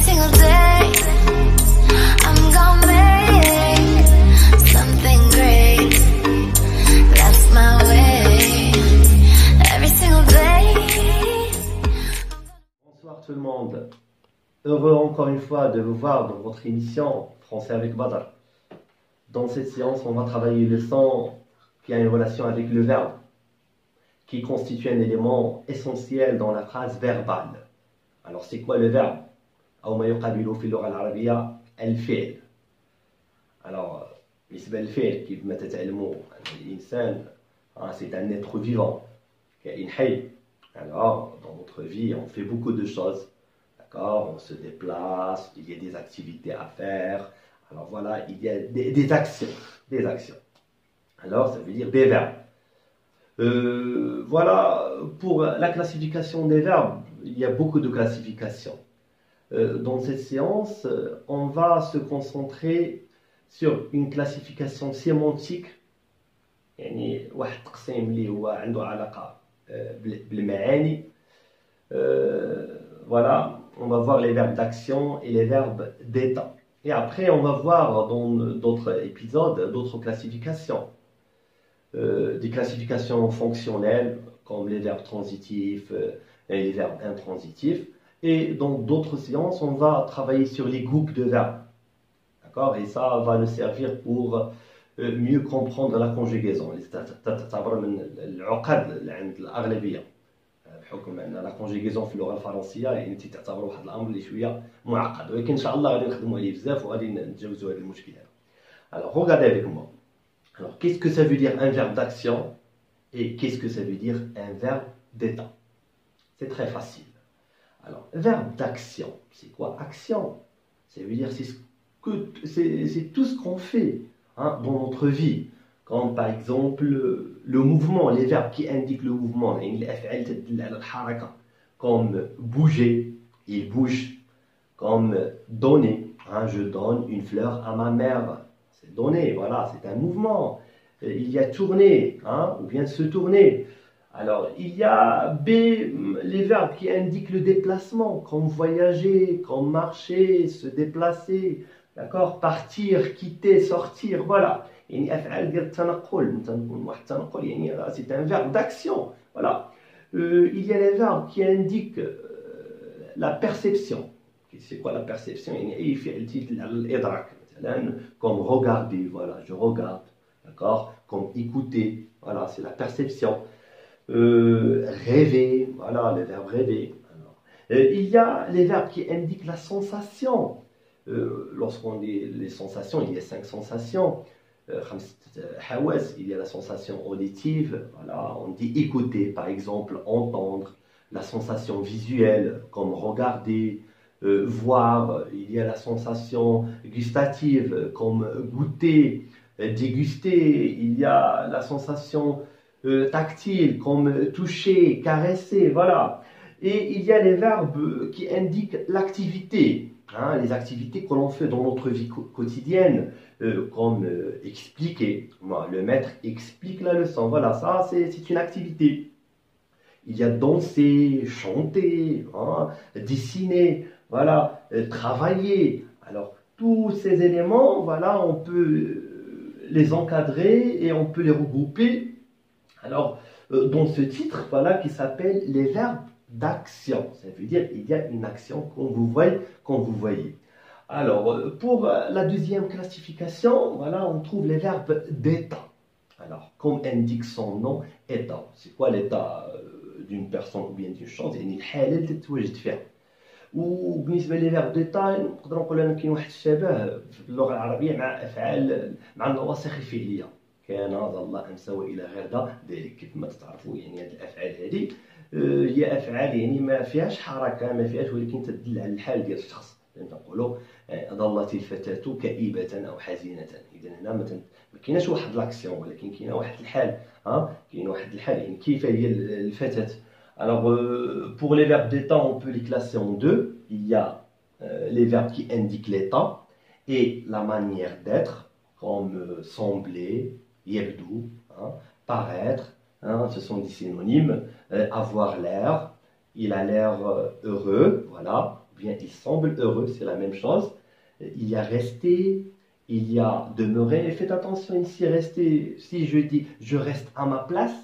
single day I'm gonna make something great. That's my way. Every single day. Bonsoir tout le monde. Heureux encore une fois de vous voir dans votre émission Français avec Badr. Dans cette séance, on va travailler le son qui a une relation avec le verbe, qui constitue un élément essentiel dans la phrase verbale. Alors, c'est quoi le verbe? أو ما يقابله في اللغة العربية الفعل. Alors, بالنسبة للفعل كيف ما تتعلموا الإنسان c'est un être vivant, كائن حي. Alors, dans notre vie, on fait beaucoup de choses. D'accord? On se déplace, il y a des activités à faire. Alors voilà, il y a des actions. Des actions. Alors, ça veut dire des verbes. Voilà, pour la classification des verbes, il y a beaucoup de classifications. Dans cette séance, on va se concentrer sur une classification sémantique. يعني واحد التقسيم اللي هو عنده علاقة بالمعاني. Voilà, on va voir les verbes d'action et les verbes d'état. Et après, on va voir dans d'autres épisodes d'autres classifications. Des classifications fonctionnelles comme les verbes transitifs et les verbes intransitifs. Et dans d'autres séances, on va travailler sur les groupes de verbes. D'accord? Et ça va nous servir pour mieux comprendre la conjugaison. تعتبر من العقد اللي عند الأغلبية. بحكم ان لا كونجيغيزون في اللغه الفرنسيه يعني تعتبر واحد الامر اللي شويه معقد, ولكن ان شاء الله غادي نخدموا عليه بزاف وغادي نتجاوزوا هذا المشكل هذا. Alors regardez avec moi. Alors qu'est-ce que ça veut dire un verbe d'action et qu'est-ce que ça veut dire un verbe d'état? C'est très facile. Alors verbe d'action, c'est quoi action? Ça veut dire c'est tout ce qu'on fait dans notre vie. Comme par exemple le mouvement, les verbes qui indiquent le mouvement, comme bouger, il bouge, comme donner, je donne une fleur à ma mère, c'est donner, voilà, c'est un mouvement. Il y a tourner, ou bien se tourner. Alors il y a B, les verbes qui indiquent le déplacement, comme voyager, comme marcher, se déplacer, d'accord, partir, quitter, sortir, voilà. يعني أفعال ديال التنقل واحد التنقل يعني c'est un verbe d'action. Voilà. Il y a les verbes qui indiquent la perception. C'est quoi la perception? يعني أي فعل تيدل على الإدراك مثلا comme regarder, voilà, je regarde, d'accord, comme écouter, voilà, c'est la perception. Rêver, voilà, le verbe rêver. Alors, il y a les verbes qui indiquent la sensation. Lorsqu'on dit les sensations, il y a 5 sensations. Il y a la sensation auditive, voilà, on dit écouter par exemple, entendre, la sensation visuelle comme regarder, voir, il y a la sensation gustative comme goûter, déguster, il y a la sensation tactile comme toucher, caresser, voilà. Et il y a les verbes qui indiquent l'activité. Les activités que l'on fait dans notre vie quotidienne, comme expliquer. Le maître explique la leçon. Voilà, ça c'est une activité. Il y a danser, chanter, dessiner, voilà, travailler. Alors, tous ces éléments, voilà, on peut les encadrer et on peut les regrouper. Alors, dans ce titre, voilà, qui s'appelle les verbes d'action. Ça veut dire il y a une action quand vous voyez. Alors, pour la deuxième classification, voilà, on trouve les verbes d'état. Alors, comme indique son nom, état. C'est quoi l'état d'une personne ou bien d'une chose? يعني الحالة اللي تتواجد فيها. وبالنسبة للفيرب d'état نقدروا نقولوا أن كاين واحد الشبه في اللغة العربية مع أفعال مع النواصخ الفعلية. كان ظل أمس وإلى غدا ذلك. كيف ما تعرفوا يعني هذه الأفعال هذه هي أفعال يعني ما فيهاش حركة، ما فيهاش، ولكن تدل على الحال ديال الشخص. نقولوا ظلت الفتاة كئيبة أو حزينة. إذا هنا ما كايناش واحد لاكسيون، ولكن كاين واحد الحال. كاين واحد الحال يعني كيف هي الفتاة. Alors pour les verbes d'état, on peut les classer en deux. Il y a les verbes qui indiquent l'état et la manière d'être, comme sembler, yabdou, paraître, ce sont des synonymes. Avoir l'air, il a l'air heureux, voilà, bien il semble heureux, c'est la même chose. Il y a resté, il y a demeuré. Et faites attention ici, rester, si je dis je reste à ma place,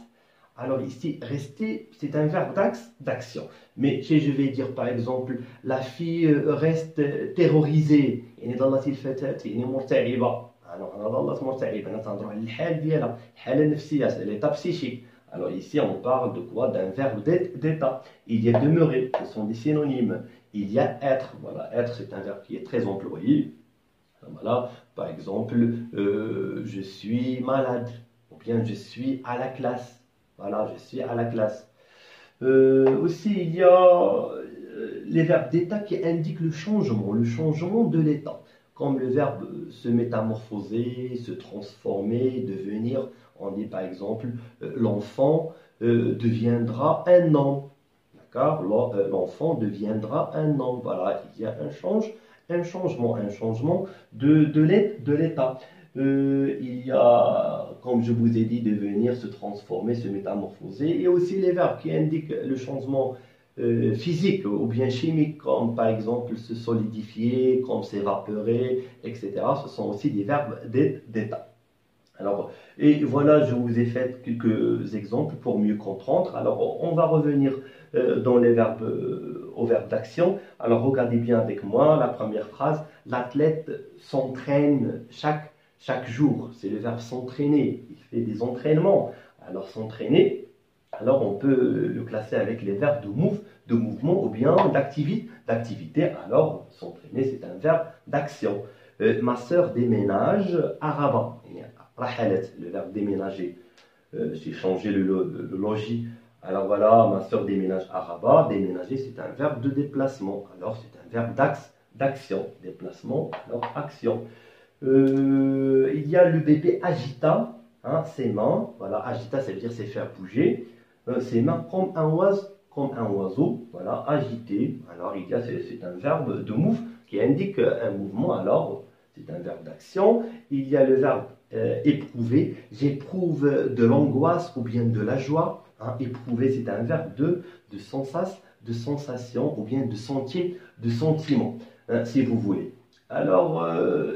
alors ici, rester, c'est un verbe d'action. Mais si je vais dire par exemple, la fille reste terrorisée, يعني ظلت الفتاة يعني مرتعبة. Alors, أنا ظلت مرتعبة، أنا تنهضروا على الحال ديالها، الحالة النفسية، c'est l'état psychique. Alors ici, on parle de quoi? D'un verbe d'état. Il y a demeurer, ce sont des synonymes. Il y a être, voilà, être c'est un verbe qui est très employé. Voilà, par exemple, je suis malade, ou bien je suis à la classe. Voilà, je suis à la classe. Aussi, il y a les verbes d'état qui indiquent le changement de l'état, comme le verbe se métamorphoser, se transformer, devenir. On dit par exemple, l'enfant deviendra un homme. D'accord? L'enfant deviendra un homme. Voilà, il y a un changement de l'état. Il y a, comme je vous ai dit, devenir, se transformer, se métamorphoser, et aussi les verbes qui indiquent le changement physique ou bien chimique, comme par exemple se solidifier, comme s'évaporer, etc. Ce sont aussi des verbes d'état. Alors, et voilà, je vous ai fait quelques exemples pour mieux comprendre. Alors, on va revenir dans les verbes, au verbe d'action. Alors, regardez bien avec moi la première phrase. L'athlète s'entraîne chaque jour. C'est le verbe s'entraîner. Il fait des entraînements. Alors, s'entraîner, alors on peut le classer avec les verbes de mouvement ou bien d'activité. Alors, s'entraîner, c'est un verbe d'action. Ma sœur déménage à Rabat. Le verbe déménager. J'ai changé le logis. Alors voilà, ma sœur déménage à Rabat. Déménager, c'est un verbe de déplacement. Alors, c'est un verbe d'action. Déplacement, alors action. Il y a le bébé agita, hein, ses mains. Voilà, agita, ça veut dire c'est faire bouger. Ses mains comme un oiseau. Voilà, agiter. Alors, il y a, c'est un verbe de move qui indique un mouvement. Alors, c'est un verbe d'action. Il y a le verbe éprouver. J'éprouve de l'angoisse ou bien de la joie. Hein. Éprouver, c'est un verbe de sensation ou bien de sentiment, hein, si vous voulez. Alors,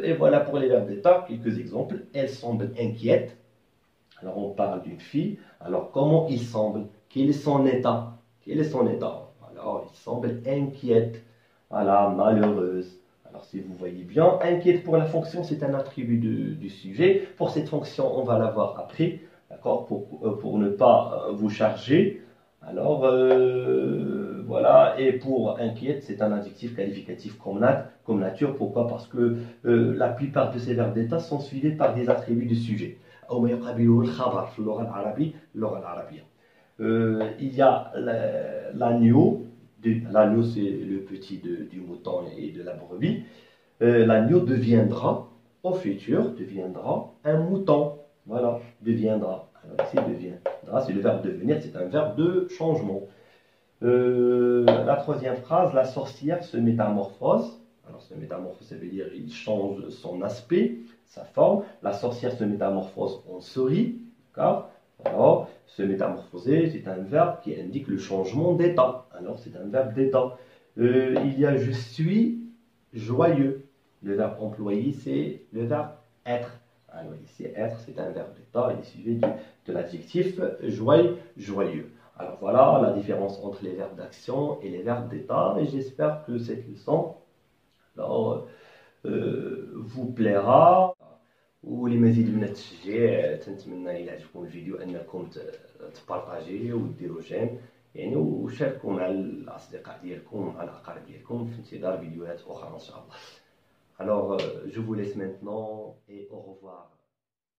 et voilà pour les verbes d'état, quelques exemples. Elle semble inquiète. Alors, on parle d'une fille. Alors, comment il semble? Quel est son état? Alors, il semble inquiète. Voilà, malheureuse. Alors, si vous voyez bien, inquiète pour la fonction, c'est un attribut du sujet. Pour cette fonction, on va la voir après, d'accord, pour ne pas vous charger. Alors, voilà, et pour inquiète, c'est un adjectif qualificatif comme nature. Pourquoi? Parce que la plupart de ces verbes d'état sont suivis par des attributs du sujet. Il y a l'agneau. L'agneau, c'est le petit du mouton et de la brebis. L'agneau deviendra, au futur, deviendra un mouton. Voilà, deviendra. Alors ici, deviendra, c'est le verbe devenir, c'est un verbe de changement. La troisième phrase, la sorcière se métamorphose. Alors, se métamorphose, ça veut dire il change son aspect, sa forme. La sorcière se métamorphose en souris. D'accord? Alors, se métamorphoser, c'est un verbe qui indique le changement d'état. Alors, c'est un verbe d'état. Il y a je suis joyeux. Le verbe employé, c'est le verbe être. Alors, ici, être, c'est un verbe d'état. Il est suivi de l'adjectif joyeux. Alors, voilà la différence entre les verbes d'action et les verbes d'état. Et j'espère que cette leçon alors, vous plaira. ولمزيد من التشجيع تنتمنى الى عجبكم الفيديو انكم تبارطاجيه وديروا جيم يعني وشاركوا مع الاصدقاء ديالكم مع الاقارب ديالكم في انتظار فيديوهات اخرى ان شاء الله. Alors je vous laisse maintenant et au revoir.